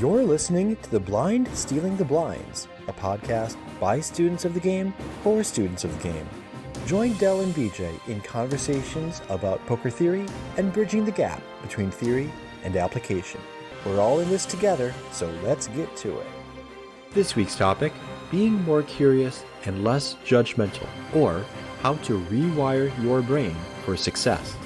You're listening to The Blind Stealing the Blinds, a podcast by students of the game for students of the game. Join Del and BJ in conversations about poker theory and bridging the gap between theory and application. We're all in this together, so let's get to it. This week's topic, being more curious and less judgmental, or how to rewire your brain for success.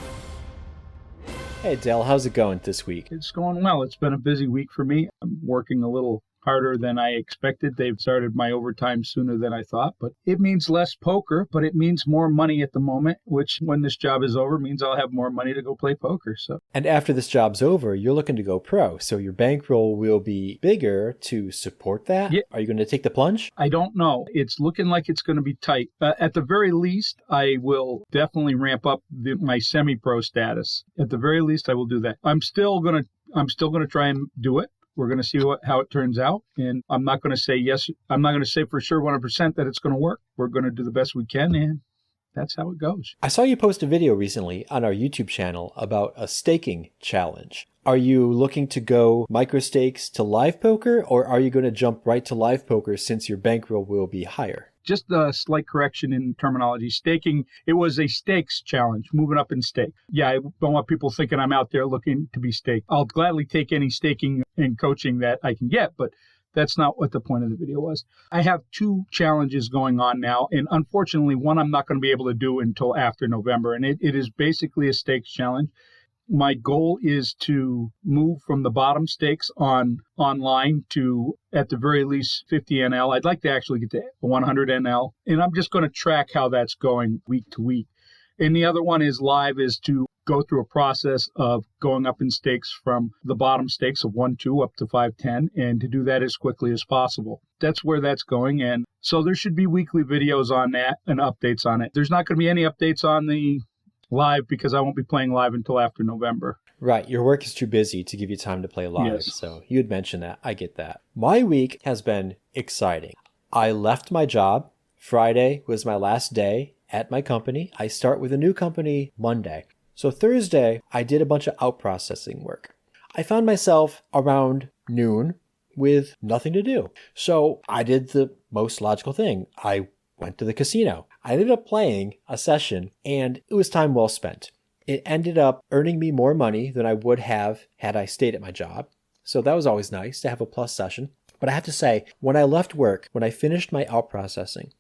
Hey Del, how's it going this week? It's going well. It's been a busy week for me. I'm working a little harder than I expected. They've started my overtime sooner than I thought, but it means less poker, but it means more money at the moment, which when this job is over means I'll have more money to go play poker. And after this job's over, you're looking to go pro, so your bankroll will be bigger to support that? Yeah. Are you going to take the plunge? I don't know. It's looking like it's going to be tight. At the very least, I will definitely ramp up my semi-pro status. At the very least, I will do that. I'm still going to try and do it. We're going to see how it turns out. And I'm not going to say yes. I'm not going to say for sure 100% that it's going to work. We're going to do the best we can, and that's how it goes. I saw you post a video recently on our YouTube channel about a staking challenge. Are you looking to go micro stakes to live poker, or are you going to jump right to live poker since your bankroll will be higher? Just a slight correction in terminology. Staking, it was a stakes challenge, moving up in stake. Yeah, I don't want people thinking I'm out there looking to be staked. I'll gladly take any staking and coaching that I can get, but that's not what the point of the video was. I have two challenges going on now, and unfortunately, one I'm not going to be able to do until after November, and it is basically a stakes challenge. My goal is to move from the bottom stakes online to, at the very least, 50 NL. I'd like to actually get to 100 NL, and I'm just going to track how that's going week to week. And the other one is live, is to go through a process of going up in stakes from the bottom stakes of 1-2 up to 5-10, and to do that as quickly as possible. That's where that's going, and so there should be weekly videos on that and updates on it. There's not going to be any updates on the live because I won't be playing live until after November. Right. Your work is too busy to give you time to play live. Yes. So you had mentioned that. I get that. My week has been exciting. I left my job. Friday was my last day at my company. I start with a new company Monday. So Thursday, I did a bunch of out-processing work. I found myself around noon with nothing to do. So I did the most logical thing. I went to the casino. I ended up playing a session, and it was time well spent. It ended up earning me more money than I would have had I stayed at my job. So that was always nice to have a plus session. But I have to say, when I left work, when I finished my out processing,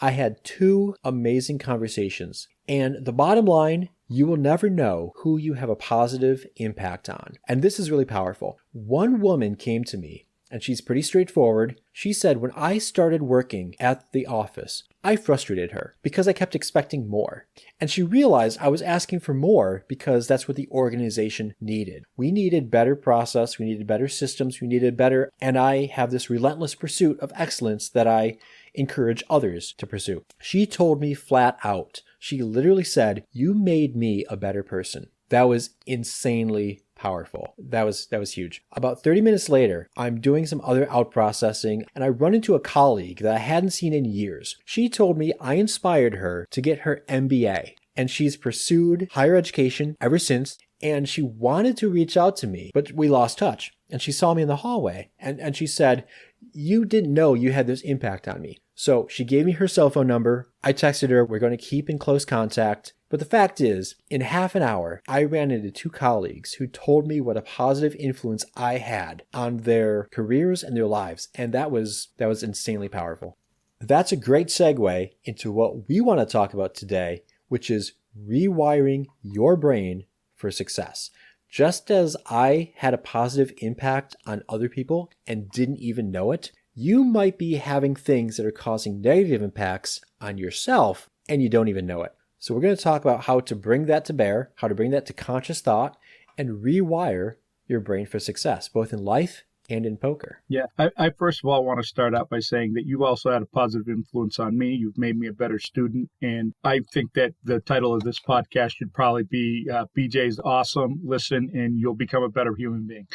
I had two amazing conversations. And the bottom line, you will never know who you have a positive impact on. And this is really powerful. One woman came to me, and she's pretty straightforward. She said, when I started working at the office, I frustrated her because I kept expecting more. And she realized I was asking for more because that's what the organization needed. We needed better process, we needed better systems, we needed better, and I have this relentless pursuit of excellence that I encourage others to pursue. She told me flat out, she literally said, "You made me a better person." That was insanely powerful. That was huge. About 30 minutes later, I'm doing some other out processing, and I run into a colleague that I hadn't seen in years. She told me I inspired her to get her MBA, and she's pursued higher education ever since, and she wanted to reach out to me, but we lost touch. And she saw me in the hallway, and she said, "You didn't know you had this impact on me." So she gave me her cell phone number. I texted her, we're going to keep in close contact. But the fact is, in half an hour, I ran into two colleagues who told me what a positive influence I had on their careers and their lives. And that was insanely powerful. That's a great segue into what we want to talk about today, which is rewiring your brain for success. Just as I had a positive impact on other people and didn't even know it, you might be having things that are causing negative impacts on yourself and you don't even know it. So we're going to talk about how to bring that to bear, how to bring that to conscious thought, and rewire your brain for success, both in life and in poker. Yeah, I first of all want to start out by saying that you've also had a positive influence on me. You've made me a better student. And I think that the title of this podcast should probably be BJ's Awesome, Listen, and You'll Become a Better Human Being.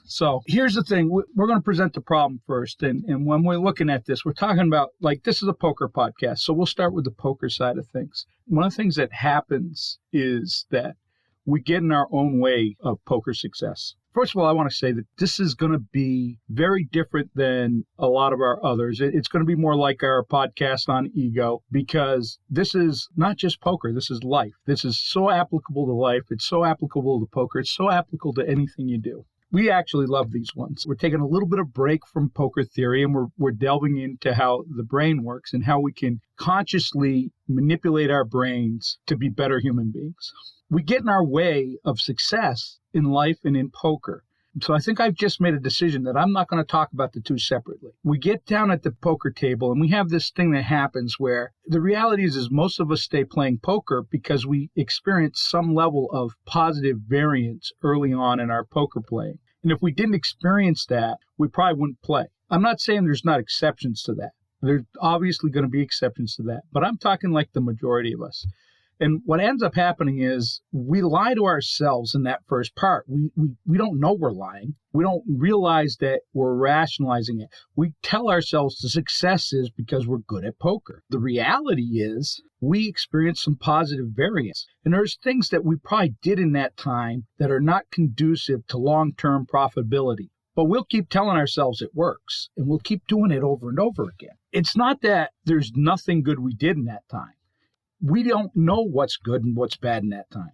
So here's the thing. We're going to present the problem first. And when we're looking at this, we're talking about, like, this is a poker podcast. So we'll start with the poker side of things. One of the things that happens is that we get in our own way of poker success. First of all, I want to say that this is going to be very different than a lot of our others. It's going to be more like our podcast on ego, because this is not just poker. This is life. This is so applicable to life. It's so applicable to poker. It's so applicable to anything you do. We actually love these ones. We're taking a little bit of break from poker theory, and we're delving into how the brain works and how we can consciously manipulate our brains to be better human beings. We get in our way of success in life and in poker. So I think I've just made a decision that I'm not going to talk about the two separately. We get down at the poker table and we have this thing that happens where the reality is most of us stay playing poker because we experience some level of positive variance early on in our poker playing. And if we didn't experience that, we probably wouldn't play. I'm not saying there's not exceptions to that. There's obviously going to be exceptions to that, but I'm talking like the majority of us. And what ends up happening is we lie to ourselves in that first part. We don't know we're lying. We don't realize that we're rationalizing it. We tell ourselves the success is because we're good at poker. The reality is we experience some positive variance. And there's things that we probably did in that time that are not conducive to long-term profitability. But we'll keep telling ourselves it works, and we'll keep doing it over and over again. It's not that there's nothing good we did in that time. We don't know what's good and what's bad in that time.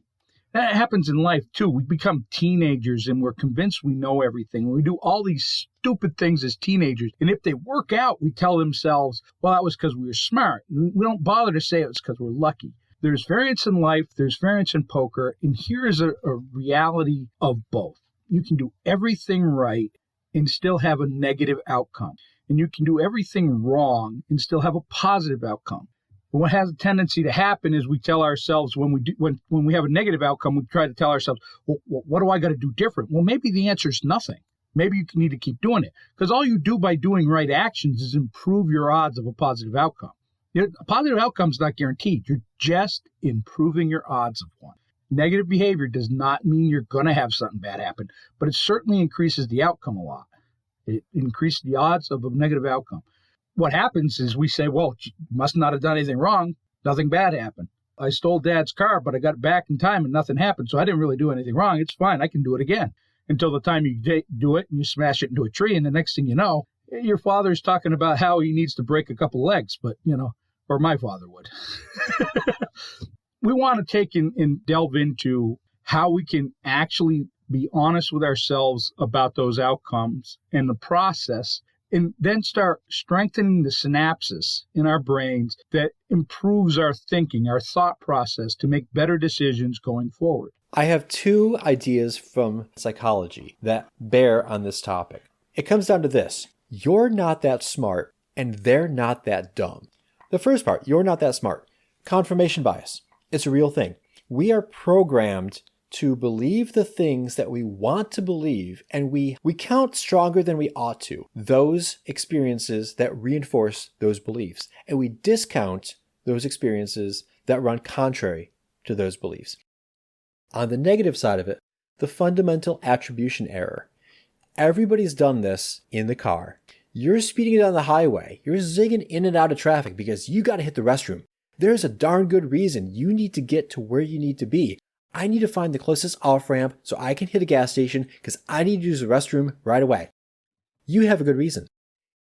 That happens in life, too. We become teenagers, and we're convinced we know everything. We do all these stupid things as teenagers. And if they work out, we tell themselves, well, that was because we were smart. We don't bother to say it was because we're lucky. There's variance in life. There's variance in poker. And here is a reality of both. You can do everything right and still have a negative outcome. And you can do everything wrong and still have a positive outcome. But what has a tendency to happen is we tell ourselves when we have a negative outcome, we try to tell ourselves, well, what do I got to do different? Well, maybe the answer is nothing. Maybe you need to keep doing it, because all you do by doing right actions is improve your odds of a positive outcome. A positive outcome is not guaranteed. You're just improving your odds of one. Negative behavior does not mean you're going to have something bad happen, but it certainly increases the outcome a lot. It increases the odds of a negative outcome. What happens is we say, well, you must not have done anything wrong. Nothing bad happened. I stole Dad's car, but I got it back in time and nothing happened, so I didn't really do anything wrong. It's fine. I can do it again. Until the time you do it and you smash it into a tree, and the next thing you know, your father's talking about how he needs to break a couple legs, but, or my father would. We want to take and delve into how we can actually be honest with ourselves about those outcomes and the process, and then start strengthening the synapses in our brains that improves our thinking, our thought process to make better decisions going forward. I have two ideas from psychology that bear on this topic. It comes down to this: you're not that smart and they're not that dumb. The first part, you're not that smart. Confirmation bias. It's a real thing. We are programmed to believe the things that we want to believe, and we count stronger than we ought to those experiences that reinforce those beliefs, and we discount those experiences that run contrary to those beliefs. On the negative side of it, the fundamental attribution error. Everybody's done this in the car. You're speeding down the highway. You're zigging in and out of traffic because you got to hit the restroom. There's a darn good reason you need to get to where you need to be. I need to find the closest off-ramp so I can hit a gas station because I need to use the restroom right away. You have a good reason.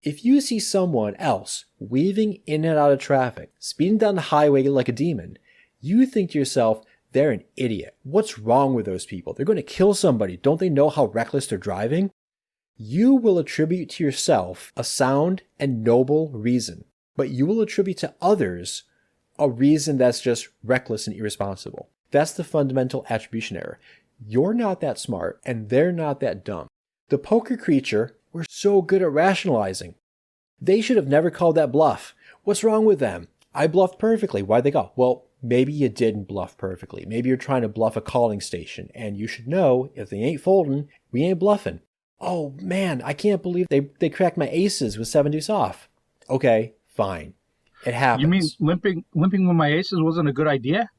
If you see someone else weaving in and out of traffic, speeding down the highway like a demon, you think to yourself, they're an idiot. What's wrong with those people? They're going to kill somebody. Don't they know how reckless they're driving? You will attribute to yourself a sound and noble reason, but you will attribute to others a reason that's just reckless and irresponsible. That's the fundamental attribution error. You're not that smart, and they're not that dumb. The poker creature were so good at rationalizing. They should have never called that bluff. What's wrong with them? I bluffed perfectly. Why'd they go? Well, maybe you didn't bluff perfectly. Maybe you're trying to bluff a calling station, and you should know if they ain't folding, we ain't bluffing. Oh man, I can't believe they cracked my aces with 7 deuce off. Okay, fine. It happens. You mean limping with my aces wasn't a good idea?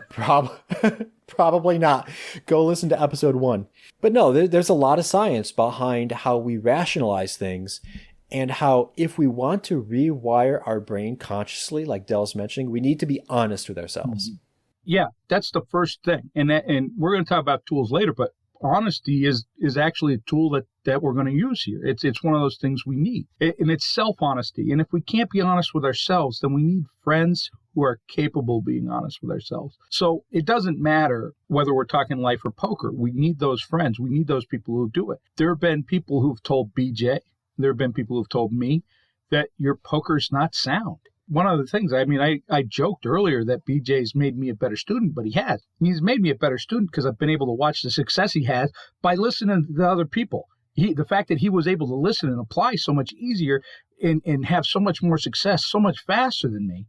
Probably not. Go listen to episode 1. But no, there's a lot of science behind how we rationalize things, and how if we want to rewire our brain consciously, like Dell's mentioning, we need to be honest with ourselves. Yeah, that's the first thing. And we're going to talk about tools later, but honesty is actually a tool that we're going to use here. It's one of those things we need. And it's self-honesty. And if we can't be honest with ourselves, then we need friends who are capable of being honest with ourselves. So it doesn't matter whether we're talking life or poker. We need those friends. We need those people who do it. There have been people who've told BJ, there have been people who've told me that your poker's not sound. One of the things, I joked earlier that BJ's made me a better student, but he has. He's made me a better student because I've been able to watch the success he has by listening to other people. The fact that he was able to listen and apply so much easier and have so much more success so much faster than me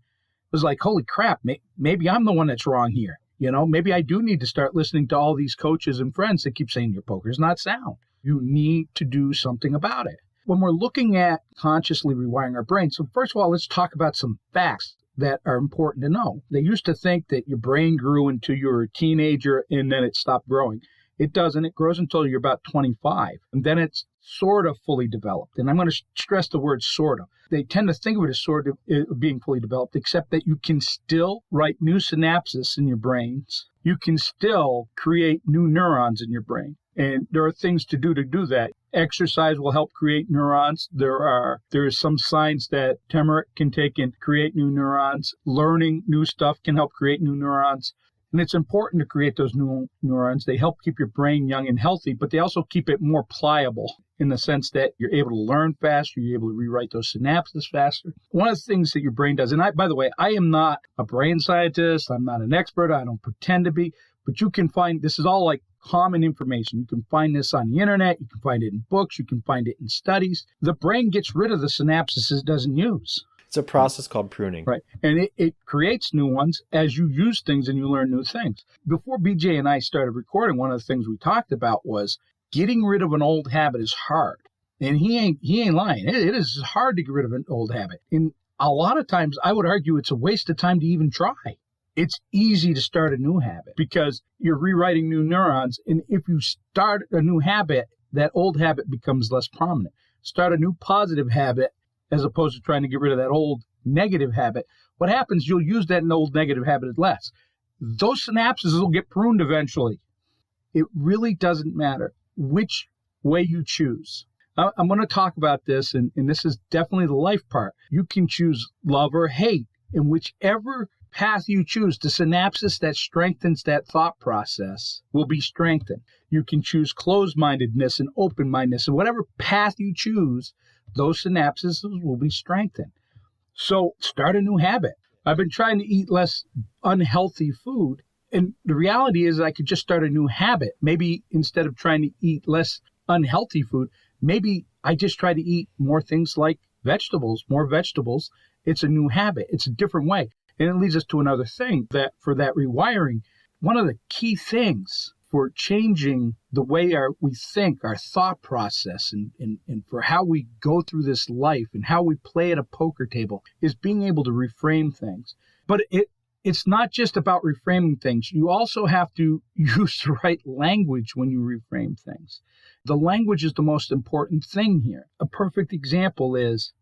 was like, holy crap, maybe I'm the one that's wrong here. Maybe I do need to start listening to all these coaches and friends that keep saying your poker's not sound. You need to do something about it. When we're looking at consciously rewiring our brain, so first of all, let's talk about some facts that are important to know. They used to think that your brain grew until you were a teenager and then it stopped growing. It doesn't. It grows until you're about 25, and then it's sort of fully developed. And I'm going to stress the word sort of. They tend to think of it as sort of being fully developed, except that you can still write new synapses in your brains. You can still create new neurons in your brain. And there are things to do that. Exercise will help create neurons. There is some science that turmeric can take and create new neurons. Learning new stuff can help create new neurons. And it's important to create those new neurons. They help keep your brain young and healthy, but they also keep it more pliable in the sense that you're able to learn faster, you're able to rewrite those synapses faster. One of the things that your brain does, and by the way, I am not a brain scientist, I'm not an expert, I don't pretend to be, but you can find, this is all like common information. You can find this on the internet, you can find it in books, you can find it in studies. The brain gets rid of the synapses it doesn't use. It's a process called pruning. Right. And it creates new ones as you use things and you learn new things. Before BJ and I started recording, one of the things we talked about was getting rid of an old habit is hard. And he ain't lying. It is hard to get rid of an old habit. And a lot of times I would argue it's a waste of time to even try. It's easy to start a new habit because you're rewriting new neurons. And if you start a new habit, that old habit becomes less prominent. Start a new positive habit as opposed to trying to get rid of that old negative habit. What happens, you'll use that old negative habit less. Those synapses will get pruned eventually. It really doesn't matter which way you choose. I'm going to talk about this, and this is definitely the life part. You can choose love or hate, and whichever path you choose, the synapses that strengthens that thought process will be strengthened. You can choose closed-mindedness and open-mindedness, and whatever path you choose, those synapses will be strengthened. So start a new habit. I've been trying to eat less unhealthy food, and the reality is I could just start a new habit. Maybe instead of trying to eat less unhealthy food, maybe I just try to eat more things like vegetables, more vegetables. It's a new habit. It's a different way. And it leads us to another thing, that for that rewiring, one of the key things for changing the way we think, our thought process, and for how we go through this life and how we play at a poker table is being able to reframe things. But it's not just about reframing things. You also have to use the right language when you reframe things. The language is the most important thing here. A perfect example is,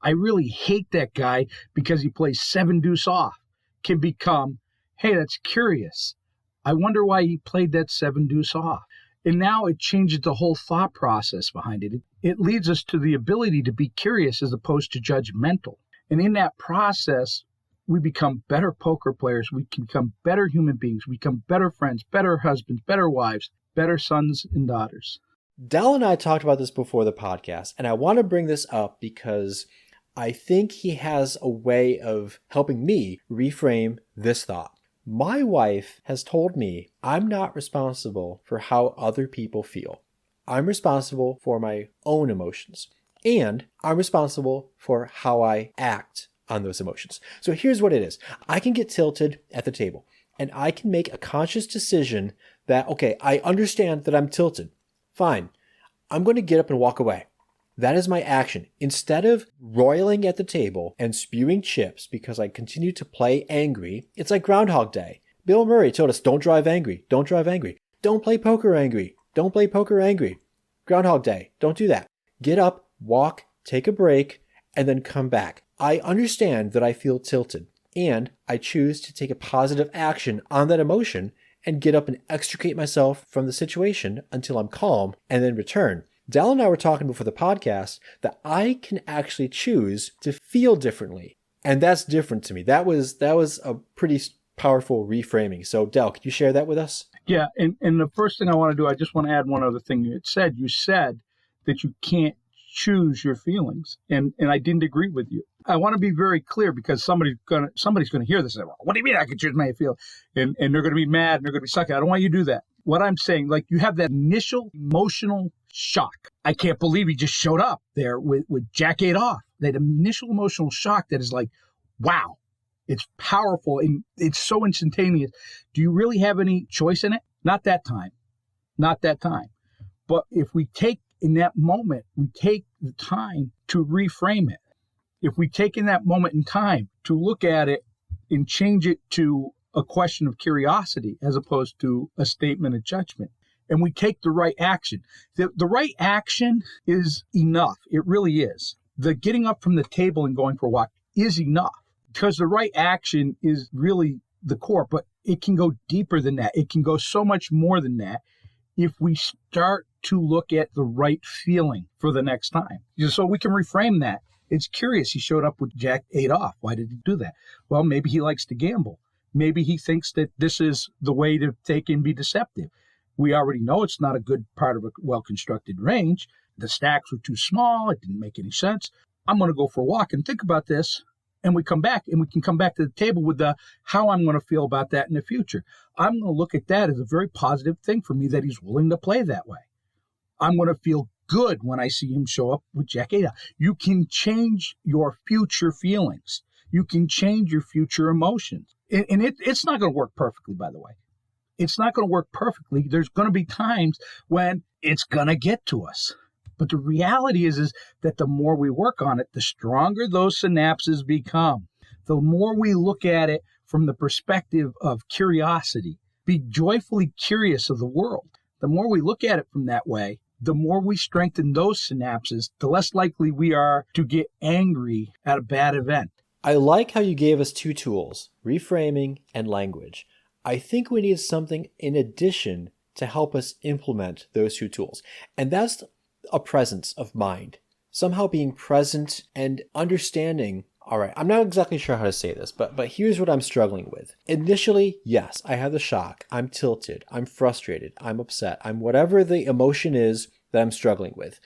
I really hate that guy because he plays 7-deuce off, can become, hey, that's curious. I wonder why he played that 7-deuce off. And now it changes the whole thought process behind it. It leads us to the ability to be curious as opposed to judgmental. And in that process, we become better poker players. We can become better human beings. We become better friends, better husbands, better wives, better sons and daughters. Dal and I talked about this before the podcast, and I want to bring this up because I think he has a way of helping me reframe this thought. My wife has told me I'm not responsible for how other people feel. I'm responsible for my own emotions, and I'm responsible for how I act on those emotions. So here's what it is. I can get tilted at the table, and I can make a conscious decision that, okay, I understand that I'm tilted. Fine. I'm going to get up and walk away. That is my action. Instead of roiling at the table and spewing chips because I continue to play angry, it's like Groundhog Day. Bill Murray told us, don't drive angry. Don't drive angry. Don't play poker angry. Don't play poker angry. Groundhog Day. Don't do that. Get up, walk, take a break, and then come back. I understand that I feel tilted, and I choose to take a positive action on that emotion and get up and extricate myself from the situation until I'm calm and then return. Dal and I were talking before the podcast that I can actually choose to feel differently. And that's different to me. That was a pretty powerful reframing. So Dal, could you share that with us? Yeah. And the first thing I want to do, I just want to add one other thing you had said. You said that you can't choose your feelings. And I didn't agree with you. I want to be very clear because somebody's going to hear this and say, well, what do you mean I can choose my feel? And they're going to be mad and they're going to be sucky. I don't want you to do that. What I'm saying, like you have that initial emotional shock. I can't believe he just showed up there with Jack 8 off. That initial emotional shock that is like, wow, it's powerful and it's so instantaneous. Do you really have any choice in it? Not that time. Not that time. But if we take in that moment, we take the time to reframe it. If we take in that moment in time to look at it and change it to a question of curiosity as opposed to a statement of judgment, and we take the right action. The right action is enough. It really is. The getting up from the table and going for a walk is enough because the right action is really the core, but it can go deeper than that. It can go so much more than that if we start to look at the right feeling for the next time. So we can reframe that. It's curious. He showed up with Jack 8 off. Why did he do that? Well, maybe he likes to gamble. Maybe he thinks that this is the way to take and be deceptive. We already know it's not a good part of a well-constructed range. The stacks were too small. It didn't make any sense. I'm going to go for a walk and think about this. And we come back and we can come back to the table with how I'm going to feel about that in the future. I'm going to look at that as a very positive thing for me that he's willing to play that way. I'm going to feel good when I see him show up with Jack 8. You can change your future feelings. You can change your future emotions. And it's not going to work perfectly, by the way. It's not going to work perfectly. There's going to be times when it's going to get to us. But the reality is that the more we work on it, the stronger those synapses become. The more we look at it from the perspective of curiosity, be joyfully curious of the world. The more we look at it from that way, the more we strengthen those synapses, the less likely we are to get angry at a bad event. I like how you gave us two tools, reframing and language. I think we need something in addition to help us implement those two tools. And that's a presence of mind. Somehow being present and understanding, all right, I'm not exactly sure how to say this, but here's what I'm struggling with. Initially, yes, I have the shock. I'm tilted. I'm frustrated. I'm upset. I'm whatever the emotion is that I'm struggling with.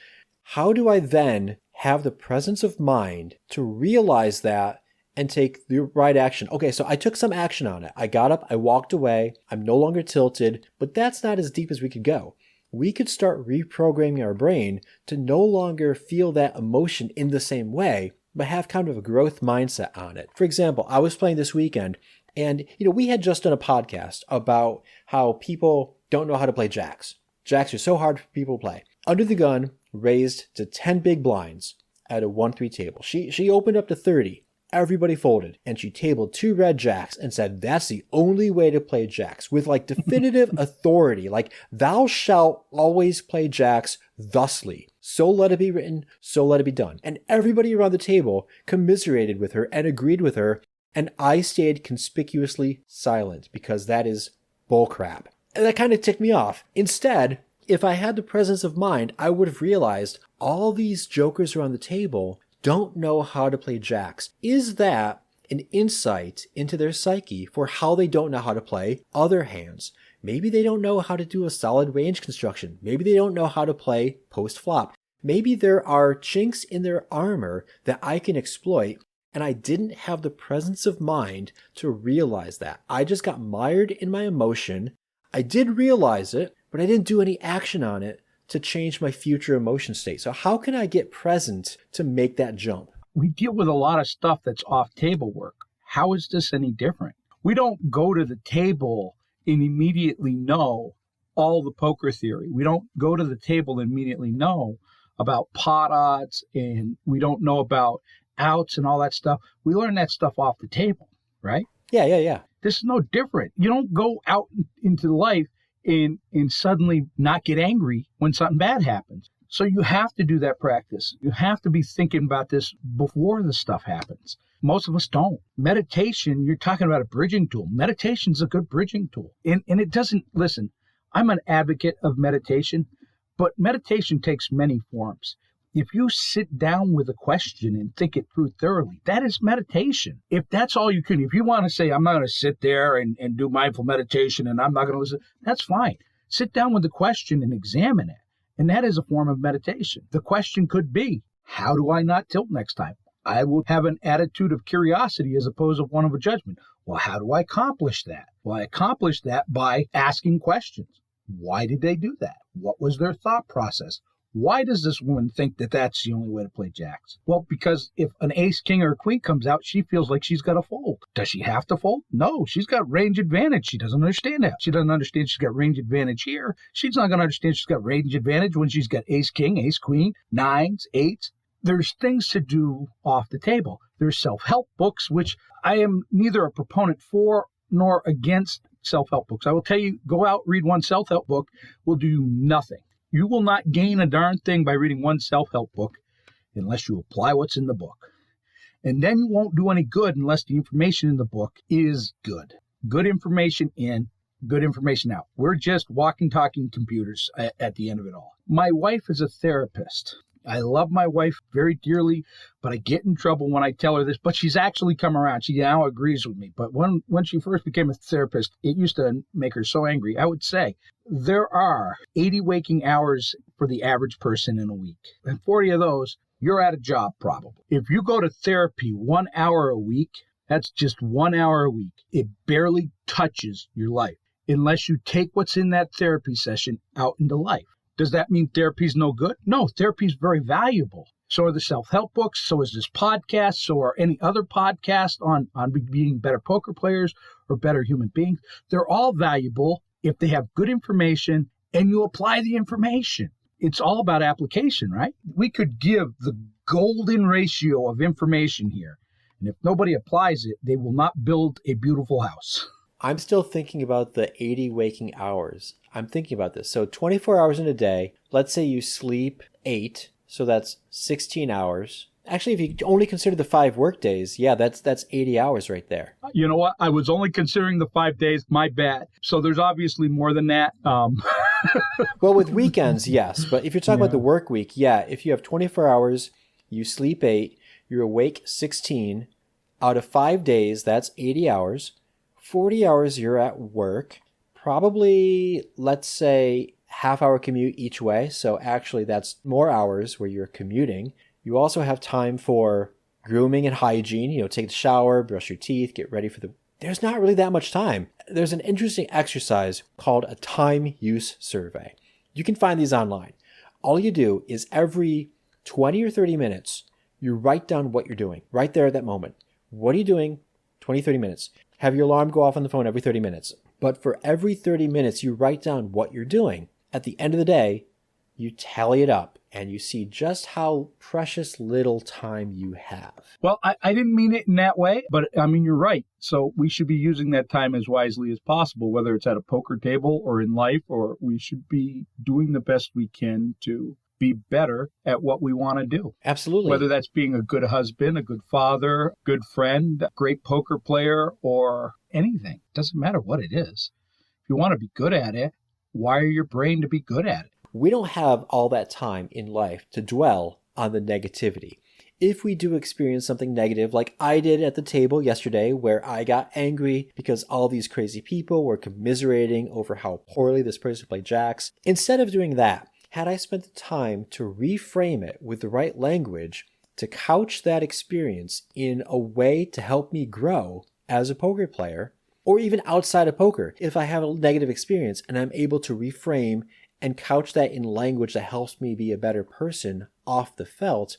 How do I then have the presence of mind to realize that and take the right action? Okay, so I took some action on it. I got up, I walked away. I'm no longer tilted, but that's not as deep as we could go. We could start reprogramming our brain to no longer feel that emotion in the same way, but have kind of a growth mindset on it. For example, I was playing this weekend and, we had just done a podcast about how people don't know how to play jacks. Jacks are so hard for people to play. Under the gun, raised to 10 big blinds at a 1-3 table. She opened up to 30. Everybody folded, and she tabled 2 red jacks and said, that's the only way to play jacks, with like definitive authority, like thou shalt always play jacks thusly. So let it be written, so let it be done. And everybody around the table commiserated with her and agreed with her, and I stayed conspicuously silent because that is bullcrap. And that kind of ticked me off. Instead, if I had the presence of mind, I would have realized all these jokers around the table don't know how to play jacks. Is that an insight into their psyche for how they don't know how to play other hands? Maybe they don't know how to do a solid range construction. Maybe they don't know how to play post-flop. Maybe there are chinks in their armor that I can exploit, and I didn't have the presence of mind to realize that. I just got mired in my emotion. I did realize it, but I didn't do any action on it to change my future emotion state. So how can I get present to make that jump? We deal with a lot of stuff that's off table work. How is this any different? We don't go to the table and immediately know all the poker theory. We don't go to the table and immediately know about pot odds, and we don't know about outs and all that stuff. We learn that stuff off the table, right? Yeah. This is no different. You don't go out into life and suddenly not get angry when something bad happens. So you have to do that practice. You have to be thinking about this before the stuff happens. Most of us don't. Meditation, you're talking about a bridging tool. Meditation's a good bridging tool. And it doesn't, listen, I'm an advocate of meditation, but meditation takes many forms. If you sit down with a question and think it through thoroughly, that is meditation. If that's all you can, if you want to say, I'm not going to sit there and do mindful meditation and I'm not going to listen, that's fine. Sit down with the question and examine it. And that is a form of meditation. The question could be, how do I not tilt next time? I will have an attitude of curiosity as opposed to one of a judgment. Well, how do I accomplish that? Well, I accomplish that by asking questions. Why did they do that? What was their thought process? Why does this woman think that that's the only way to play jacks? Well, because if an ace, king, or a queen comes out, she feels like she's got to fold. Does she have to fold? No, she's got range advantage. She doesn't understand that. She doesn't understand she's got range advantage here. She's not going to understand she's got range advantage when she's got ace, king, ace, queen, nines, eights. There's things to do off the table. There's self-help books, which I am neither a proponent for nor against self-help books. I will tell you, go out, read one self-help book, will do you nothing. You will not gain a darn thing by reading one self-help book unless you apply what's in the book. And then you won't do any good unless the information in the book is good. Good information in, good information out. We're just walking, talking computers at the end of it all. My wife is a therapist. I love my wife very dearly, but I get in trouble when I tell her this. But she's actually come around. She now agrees with me. But when she first became a therapist, it used to make her so angry. I would say there are 80 waking hours for the average person in a week. And 40 of those, you're at a job probably. If you go to therapy 1 hour a week, that's just 1 hour a week. It barely touches your life unless you take what's in that therapy session out into life. Does that mean therapy is no good? No, therapy is very valuable. So are the self-help books. So is this podcast. So are any other podcast on being better poker players or better human beings. They're all valuable if they have good information and you apply the information. It's all about application, right? We could give the golden ratio of information here. And if nobody applies it, they will not build a beautiful house. I'm still thinking about the 80 waking hours. I'm thinking about this. So 24 hours in a day, let's say you sleep 8, so that's 16 hours. Actually, if you only consider the 5 work days, yeah, that's 80 hours right there. You know what? I was only considering the 5 days. My bad. So there's obviously more than that. Well, with weekends, yes. But if you're talking about the work week, yeah, if you have 24 hours, you sleep 8, you're awake 16. Out of 5 days, that's 80 hours. 40 hours you're at work. Probably, let's say, half-hour commute each way. So actually, that's more hours where you're commuting. You also have time for grooming and hygiene, take the shower, brush your teeth, get ready for There's not really that much time. There's an interesting exercise called a time use survey. You can find these online. All you do is every 20 or 30 minutes, you write down what you're doing right there at that moment. What are you doing? 20, 30 minutes. Have your alarm go off on the phone every 30 minutes. But for every 30 minutes, you write down what you're doing. At the end of the day, you tally it up and you see just how precious little time you have. Well, I didn't mean it in that way, but I mean, you're right. So we should be using that time as wisely as possible, whether it's at a poker table or in life, or we should be doing the best we can to be better at what we want to do. Absolutely. Whether that's being a good husband, a good father, good friend, a great poker player, or anything. Doesn't matter what it is. If you want to be good at it, wire your brain to be good at it. We don't have all that time in life to dwell on the negativity. If we do experience something negative, like I did at the table yesterday, where I got angry because all these crazy people were commiserating over how poorly this person played jacks, instead of doing that, had I spent the time to reframe it with the right language, to couch that experience in a way to help me grow as a poker player, or even outside of poker, if I have a negative experience and I'm able to reframe and couch that in language that helps me be a better person off the felt,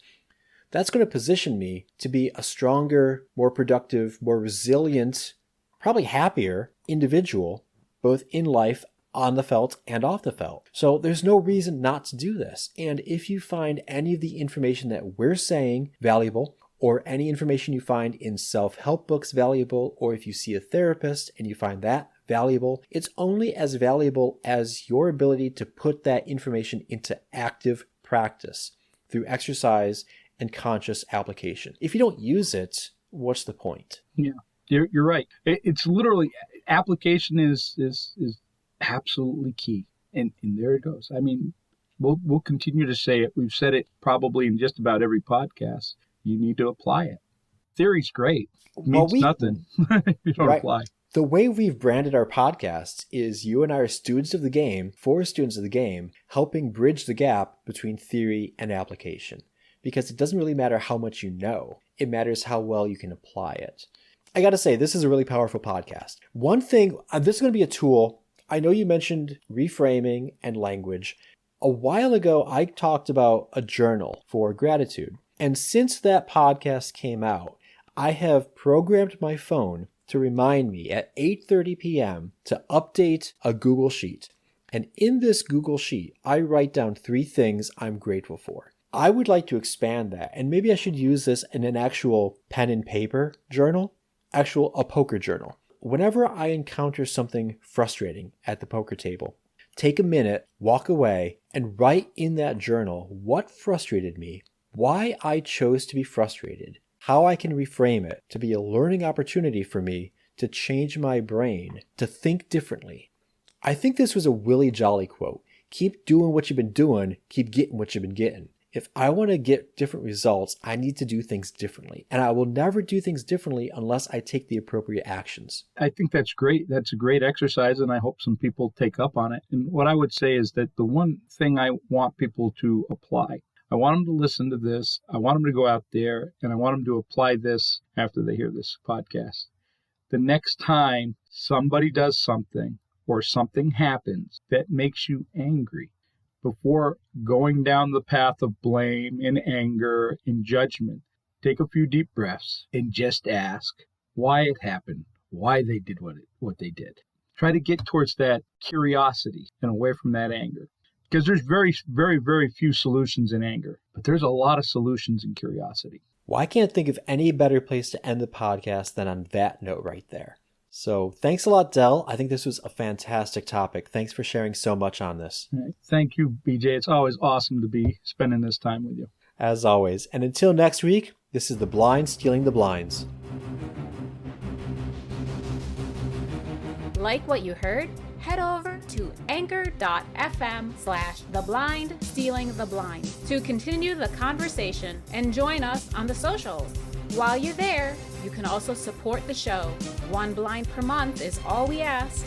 that's going to position me to be a stronger, more productive, more resilient, probably happier individual, both in life, on the felt and off the felt. So there's no reason not to do this. And if you find any of the information that we're saying valuable, or any information you find in self-help books valuable, or if you see a therapist and you find that valuable, it's only as valuable as your ability to put that information into active practice through exercise and conscious application. If you don't use it, what's the point? Yeah, you're right. It's literally, application is absolutely key. And there it goes. I mean, we'll continue to say it. We've said it probably in just about every podcast. You need to apply it. Theory's great. It means nothing if you don't apply. The way we've branded our podcasts is you and I are students of the game, for students of the game, helping bridge the gap between theory and application. Because it doesn't really matter how much you know. It matters how well you can apply it. I got to say, this is a really powerful podcast. One thing, this is going to be a tool. I know you mentioned reframing and language. A while ago, I talked about a journal for gratitude. And since that podcast came out, I have programmed my phone to remind me at 8:30 p.m. to update a Google Sheet. And in this Google Sheet, I write down 3 things I'm grateful for. I would like to expand that, and maybe I should use this in an actual pen and paper journal, a poker journal. Whenever I encounter something frustrating at the poker table, take a minute, walk away, and write in that journal what frustrated me, why I chose to be frustrated, how I can reframe it to be a learning opportunity for me to change my brain, to think differently. I think this was a Willie Jolly quote. Keep doing what you've been doing, keep getting what you've been getting. If I want to get different results, I need to do things differently. And I will never do things differently unless I take the appropriate actions. I think that's great. That's a great exercise, and I hope some people take up on it. And what I would say is that the one thing I want people to apply, I want them to listen to this. I want them to go out there, and I want them to apply this after they hear this podcast. The next time somebody does something or something happens that makes you angry, before going down the path of blame and anger and judgment, take a few deep breaths and just ask why it happened, why they did what they did. Try to get towards that curiosity and away from that anger. Because there's very, very, very few solutions in anger, but there's a lot of solutions in curiosity. Well, I can't think of any better place to end the podcast than on that note right there. So thanks a lot, Del. I think this was a fantastic topic. Thanks for sharing so much on this. Right. Thank you, BJ. It's always awesome to be spending this time with you. As always. And until next week, this is The Blind Stealing the Blinds. Like what you heard? Head over to anchor.fm/theblindstealingtheblind to continue the conversation and join us on the socials. While you're there, you can also support the show. 1 blind per month is all we ask.